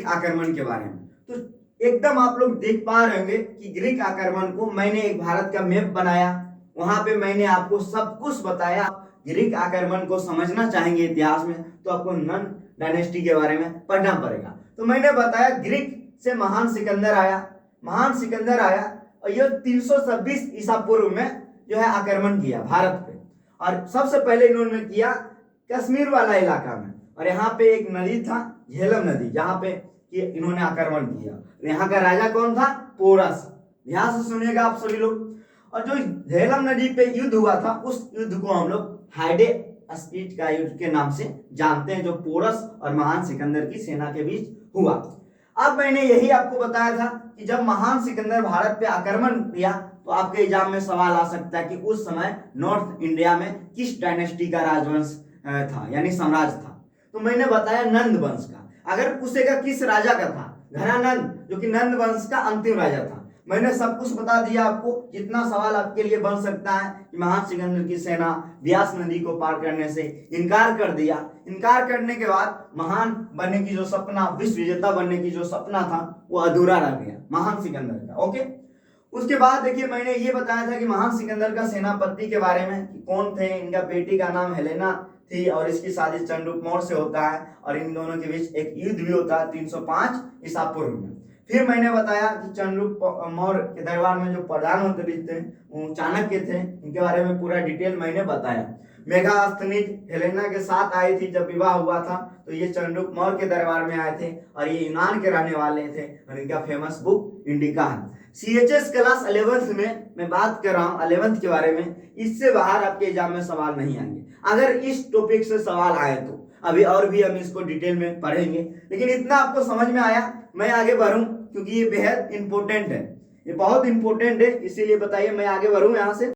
आक्रमण के बारे में। तो एकदम आप लोग देख पा रहे होंगे कि ग्रीक आक्रमण को मैंने एक भारत का मैप बनाया, वहां पे मैंने आपको सब कुछ बताया। ग्रीक आक्रमण को समझना चाहेंगे इतिहास में तो आपको नन डायनेस्टी के बारे में पढ़ना पड़ेगा। तो मैंने बताया ग्रीक से महान सिकंदर आया और ये 326 ईसा पूर्व में जो है आक्रमण किया भारत पे। और सबसे पहले इन्होंने किया कश्मीर वाला इलाका में, और यहाँ पे एक नदी था झेलम नदी, जहाँ पे कि इन्होंने आक्रमण किया। यहाँ का राजा कौन था? पोरस। ध्यान से सुनिएगा आप सभी लोग। और जो झेलम नदी पे युद्ध हुआ था, उस युद्ध को हम लोग हाइडे स्पीच का युद्ध के नाम से जानते हैं, जो पोरस और महान सिकंदर की सेना के बीच हुआ। अब मैंने यही आपको बताया था कि जब महान सिकंदर भारत पे आक्रमण किया तो आपके एग्जाम में सवाल आ सकता है कि उस समय नॉर्थ इंडिया में किस डायनेस्टी का राजवंश था, यानी साम्राज्य था। तो मैंने बताया नंद वंश का। अगर पूछेगा किस राजा का था, घनानंद, जो कि नंद वंश का अंतिम राजा था। मैंने सब कुछ बता दिया आपको। जितना सवाल आपके लिए बन सकता है कि महान सिकंदर की सेना ब्यास नदी को पार करने से इनकार कर दिया। इनकार करने के बाद महान बनने की जो सपना, विश्व विजेता बनने की जो सपना था, वो अधूरा रह गया महान सिकंदर का। ओके, उसके बाद देखिए मैंने ये बताया था कि महान सिकंदर का सेनापति के बारे में कि कौन थे। इनका बेटी का नाम हेलेना थी और इसकी शादी चंद्रगुप्त मौर्य से होता है, और इन दोनों के बीच एक युद्ध भी होता है 305 ईसा पूर्व में। फिर मैंने बताया कि चंद्रगुप्त मौर्य के दरबार में जो प्रधानमंत्री थे वो चाणक्य थे। इनके बारे में पूरा डिटेल मैंने बताया। मेगास्थनीज हेलेना के साथ आई थी जब विवाह हुआ था, तो ये चंद्रगुप्त मौर्य के दरबार में आए थे और ये यूनान के रहने वाले थे, और इनका फेमस बुक इंडिका है। CHS क्लास 11th में मैं बात कर रहा हूँ 11th के बारे में। इससे बाहर आपके एग्जाम में सवाल नहीं आएंगे। अगर इस टॉपिक से सवाल आए तो अभी और भी हम इसको डिटेल में पढ़ेंगे, लेकिन इतना आपको समझ में आया। मैं आगे बढ़ूं क्योंकि ये बेहद इंपॉर्टेंट है, ये बहुत इंपॉर्टेंट है, इसीलिए बताइए मैं आगे बढ़ूं यहाँ से।